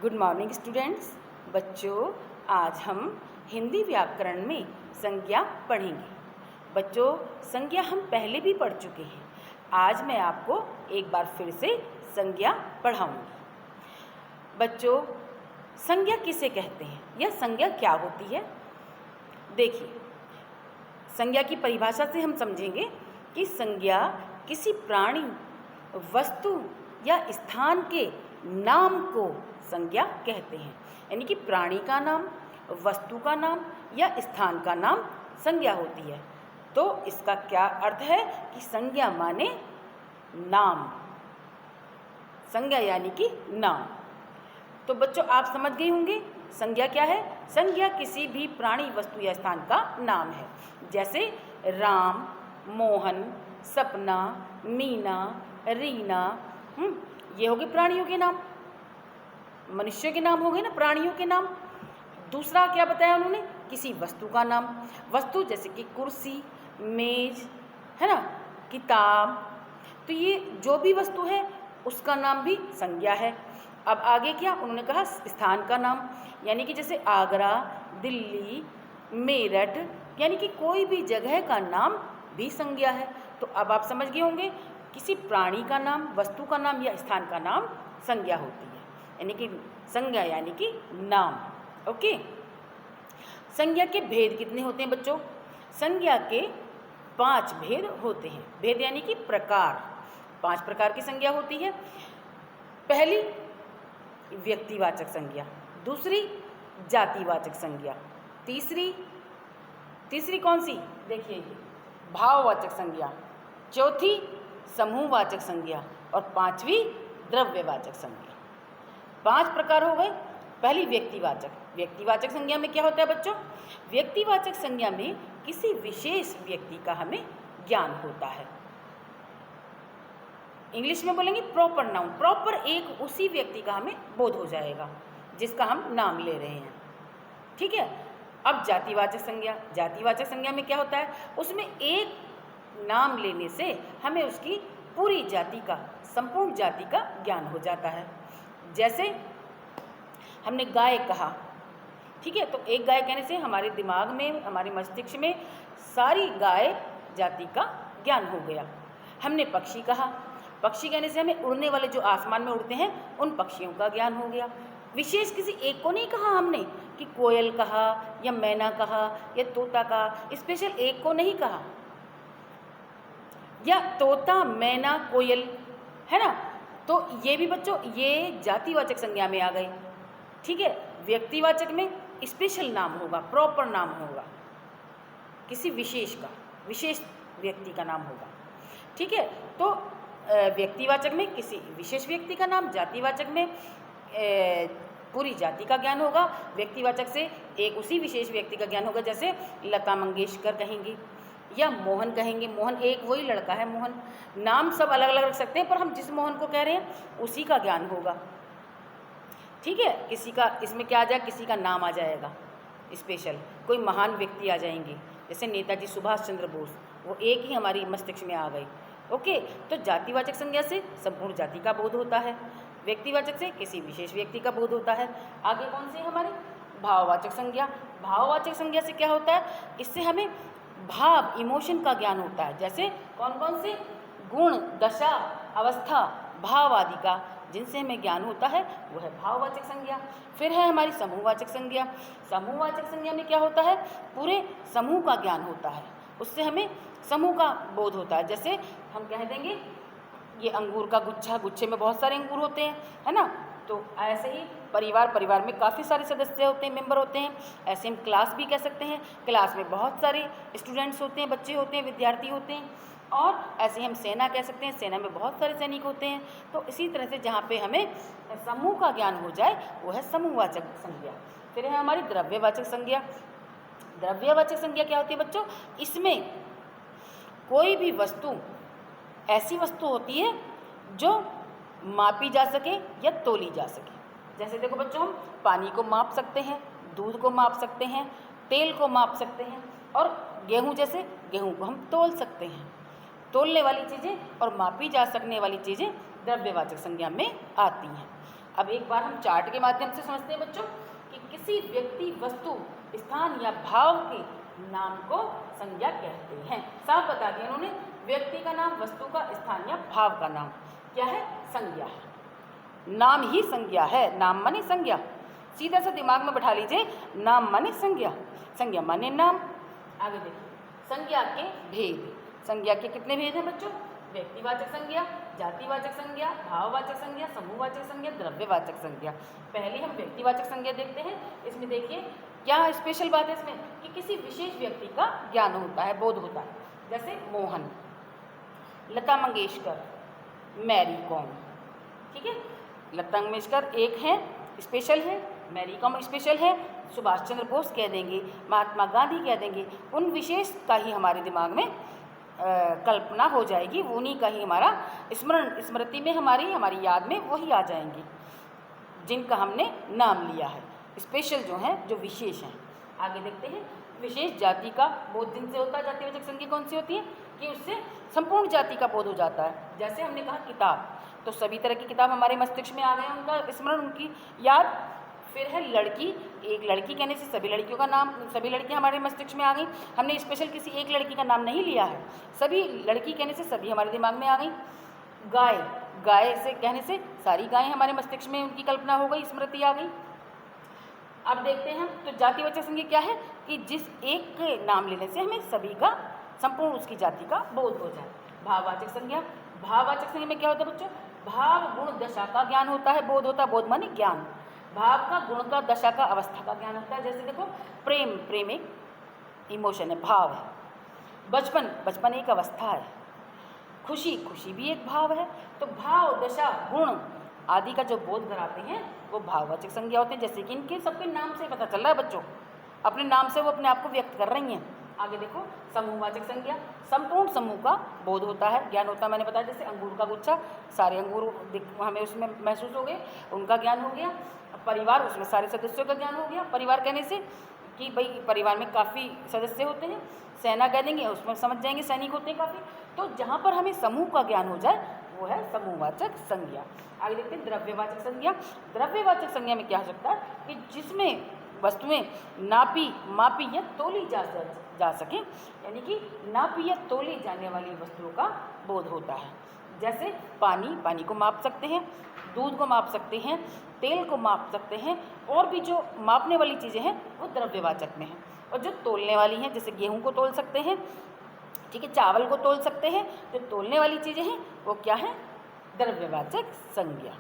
Good morning students. बच्चों, आज हम हिंदी व्याकरण में संज्ञा पढ़ेंगे। बच्चों, संज्ञा हम पहले भी पढ़ चुके हैं। आज मैं आपको एक बार फिर से संज्ञा पढ़ाऊंगी। बच्चों, संज्ञा किसे कहते हैं या संज्ञा क्या होती है? देखिए, संज्ञा की परिभाषा से हम समझेंगे कि संज्ञा किसी प्राणी, वस्तु या स्थान के नाम को संज्ञा कहते हैं। यानी कि प्राणी का नाम, वस्तु का नाम या स्थान का नाम संज्ञा होती है। तो इसका क्या अर्थ है कि संज्ञा माने नाम, संज्ञा यानी कि नाम। तो बच्चों, आप समझ गए होंगे संज्ञा क्या है। संज्ञा किसी भी प्राणी, वस्तु या स्थान का नाम है। जैसे राम, मोहन, सपना, मीना, रीना, ये हो गए प्राणियों के नाम। मनुष्यों के नाम हो गए ना, प्राणियों के नाम। दूसरा क्या बताया उन्होंने? किसी वस्तु का नाम। वस्तु जैसे कि कुर्सी, मेज, है ना, किताब। तो ये जो भी वस्तु है उसका नाम भी संज्ञा है। अब आगे क्या उन्होंने कहा? स्थान का नाम, यानी कि जैसे आगरा, दिल्ली, मेरठ, यानी कि कोई भी जगह का नाम भी संज्ञा है। तो अब आप समझ गए होंगे किसी प्राणी का नाम, वस्तु का नाम या स्थान का नाम संज्ञा होती है। यानी कि संज्ञा यानी कि नाम। ओके। संज्ञा के भेद कितने होते हैं बच्चों? संज्ञा के 5 भेद होते हैं। भेद यानी कि प्रकार। 5 प्रकार की संज्ञा होती है। पहली व्यक्तिवाचक संज्ञा, दूसरी जातिवाचक संज्ञा, तीसरी कौन सी? देखिए ये भाववाचक संज्ञा, चौथी समूहवाचक संज्ञा और 5वीं द्रव्यवाचक संज्ञा। 5 प्रकार हो गए। पहली व्यक्तिवाचक। व्यक्तिवाचक संज्ञा में क्या होता है बच्चों? व्यक्तिवाचक संज्ञा में किसी विशेष व्यक्ति का हमें ज्ञान होता है। इंग्लिश में बोलेंगे प्रॉपर नाउन। प्रॉपर एक उसी व्यक्ति का हमें बोध हो जाएगा जिसका हम नाम ले रहे हैं। ठीक है। अब जातिवाचक संज्ञा। जातिवाचक संज्ञा में क्या होता है? उसमें एक नाम लेने से हमें उसकी पूरी जाति का, संपूर्ण जाति का ज्ञान हो जाता है। जैसे हमने गाय कहा, ठीक है, तो एक गाय कहने से हमारे दिमाग में, हमारे मस्तिष्क में सारी गाय जाति का ज्ञान हो गया। हमने पक्षी कहा, पक्षी कहने से हमें उड़ने वाले जो आसमान में उड़ते हैं उन पक्षियों का ज्ञान हो गया। विशेष किसी एक को नहीं कहा हमने कि कोयल कहा या मैना कहा या तोता कहा, स्पेशल एक को नहीं कहा। या तोता, मैना, कोयल, है ना। तो ये भी बच्चों ये जातिवाचक संज्ञा में आ गए। ठीक है। व्यक्तिवाचक में स्पेशल नाम होगा, प्रॉपर नाम होगा, किसी विशेष का, विशेष व्यक्ति का नाम होगा। ठीक है। तो व्यक्तिवाचक में किसी विशेष व्यक्ति का नाम, जातिवाचक में पूरी जाति का ज्ञान होगा, व्यक्तिवाचक से एक उसी विशेष व्यक्ति का ज्ञान होगा। जैसे लता मंगेशकर कहेंगे या मोहन कहेंगे। मोहन एक वही लड़का है मोहन। नाम सब अलग अलग रख सकते हैं पर हम जिस मोहन को कह रहे हैं उसी का ज्ञान होगा। ठीक है। किसी का इसमें क्या आ जाए, किसी का नाम आ जाएगा स्पेशल, कोई महान व्यक्ति आ जाएंगे जैसे नेताजी सुभाष चंद्र बोस, वो एक ही हमारी मस्तिष्क में आ गए। ओके। तो जातिवाचक संज्ञा से संपूर्ण जाति का बोध होता है, व्यक्तिवाचक से किसी विशेष व्यक्ति का बोध होता है। आगे कौन सी हमारी? भाववाचक संज्ञा। भाववाचक संज्ञा से क्या होता है? इससे हमें भाव, इमोशन का ज्ञान होता है। जैसे कौन कौन से? गुण, दशा, अवस्था, भाव आदि का जिनसे हमें ज्ञान होता है वो है भाववाचक संज्ञा। फिर है हमारी समूहवाचक संज्ञा। समूहवाचक संज्ञा में क्या होता है? पूरे समूह का ज्ञान होता है, उससे हमें समूह का बोध होता है। जैसे हम कह देंगे ये अंगूर का गुच्छा, गुच्छे में बहुत सारे अंगूर होते हैं, है ना। तो ऐसे ही परिवार में काफ़ी सारे सदस्य होते हैं, मेंबर होते हैं। ऐसे हम क्लास भी कह सकते हैं, क्लास में बहुत सारे स्टूडेंट्स होते हैं, बच्चे होते हैं, विद्यार्थी होते हैं। और ऐसे हम सेना कह सकते हैं, सेना में बहुत सारे सैनिक होते हैं। तो इसी तरह से जहाँ पे हमें समूह का ज्ञान हो जाए वो है समूहवाचक संज्ञा। फिर है हमारी द्रव्यवाचक संज्ञा। द्रव्यवाचक संज्ञा क्या होती है बच्चों? इसमें कोई भी वस्तु ऐसी वस्तु होती है जो मापी जा सके या तोली जा सके। जैसे देखो बच्चों, हम पानी को माप सकते हैं, दूध को माप सकते हैं, तेल को माप सकते हैं और गेहूँ जैसे गेहूँ को हम तोल सकते हैं। तोलने वाली चीज़ें और मापी जा सकने वाली चीज़ें द्रव्यवाचक संज्ञा में आती हैं। अब एक बार हम चार्ट के माध्यम से समझते हैं बच्चों कि किसी व्यक्ति, वस्तु, स्थान या भाव के नाम को संज्ञा कहते हैं। साफ बता दिया उन्होंने, व्यक्ति का नाम, वस्तु का, स्थान या भाव का नाम क्या है? संज्ञा है। नाम ही संज्ञा है, नाम माने संज्ञा। सीधा सा दिमाग में बैठा लीजिए, नाम माने संज्ञा, संज्ञा माने नाम। आगे देखिए, संज्ञा के भेद। संज्ञा के कितने भेद हैं बच्चों? व्यक्तिवाचक संज्ञा, जातिवाचक संज्ञा, भाववाचक संज्ञा, समूहवाचक संज्ञा, द्रव्यवाचक संज्ञा। पहले हम व्यक्तिवाचक संज्ञा देखते हैं। इसमें देखिए क्या स्पेशल बात है इसमें कि किसी विशेष व्यक्ति का ज्ञान होता है, बोध होता है। जैसे मोहन, लता मंगेशकर, मैरी कॉम। ठीक है, लता मंगेशकर एक है, स्पेशल है, मैरी कॉम स्पेशल है, सुभाष चंद्र बोस कह देंगे, महात्मा गांधी कह देंगे। उन विशेष का ही हमारे दिमाग में कल्पना हो जाएगी, उन्हीं का ही हमारा स्मरण, स्मृति में हमारी याद में वही आ जाएंगे जिनका हमने नाम लिया है। स्पेशल जो हैं, जो विशेष हैं। आगे देखते हैं, विशेष जाति का बोध जिनसे होता है। जातिवाचक संज्ञा कौन सी होती है कि उससे संपूर्ण जाति का बोध हो जाता है। जैसे हमने कहा किताब, तो सभी तरह की किताब हमारे मस्तिष्क में आ गए, उनका स्मरण, उनकी याद। फिर है लड़की, एक लड़की कहने से सभी लड़कियों का नाम, सभी लड़कियां हमारे मस्तिष्क में आ गई। हमने स्पेशल किसी एक लड़की का नाम नहीं लिया है, सभी लड़की कहने से सभी हमारे दिमाग में आ गई। गाय, गाय से कहने से सारी गायें हमारे मस्तिष्क में उनकी कल्पना हो गई, स्मृति आ गई। अब देखते हैं हम, तो जातिवाचक संज्ञा क्या है कि जिस एक के नाम लेने से हमें सभी का, संपूर्ण उसकी जाति का बोध हो जाए। भाववाचक संज्ञा, भाववाचक संज्ञा में क्या होता है बच्चों? भाव, गुण, दशा का ज्ञान होता है, बोध होता है। बोध माने ज्ञान। भाव का, गुण का, दशा का, अवस्था का ज्ञान होता है। जैसे देखो प्रेम, प्रेम एक इमोशन है, भाव है। बचपन, बचपन एक अवस्था है। खुशी, खुशी भी एक भाव है। तो भाव, दशा, गुण आदि का जो बोध कराते हैं वो भाववाचक संज्ञा होते हैं। जैसे कि इनके सबके नाम से पता चल रहा है बच्चों, अपने नाम से वो अपने आप को व्यक्त कर रही हैं। आगे देखो, समूहवाचक संज्ञा, संपूर्ण समूह का बोध होता है, ज्ञान होता है। मैंने बताया जैसे अंगूर का गुच्छा, सारे अंगूर हमें उसमें महसूस हो गए, उनका ज्ञान हो गया। परिवार, उसमें सारे सदस्यों का ज्ञान हो गया। परिवार कहने से कि भाई परिवार में काफ़ी सदस्य होते हैं। सेना कह देंगे, उसमें समझ जाएंगे सैनिक होते हैं काफ़ी। तो जहाँ पर हमें समूह का ज्ञान हो जाए वो है समूहवाचक संज्ञा। आगे देखते हैं द्रव्यवाचक संज्ञा। द्रव्यवाचक संज्ञा में क्या हो सकता है कि जिसमें वस्तुएं नापी, मापी या तोली जा सके, यानी कि नापी या तोली जाने वाली वस्तुओं का बोध होता है। जैसे पानी, पानी को माप सकते हैं, दूध को माप सकते हैं, तेल को माप सकते हैं, और भी जो मापने वाली चीज़ें हैं वो द्रव्यवाचक में हैं। और जो तोलने वाली हैं, जैसे गेहूं को तोल सकते हैं, ठीक है, चावल को तोल सकते हैं, जो तोलने वाली चीज़ें हैं वो क्या है? द्रव्यवाचक संज्ञा।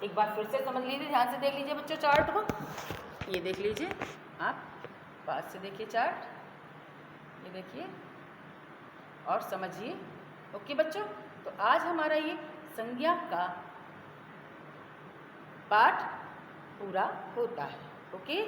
एक बार फिर से समझ लीजिए, ध्यान से देख लीजिए बच्चों चार्ट को। ये देख लीजिए, आप पास से देखिए चार्ट, ये देखिए और समझिए। ओके बच्चों, तो आज हमारा ये संज्ञा का पाठ पूरा होता है। ओके।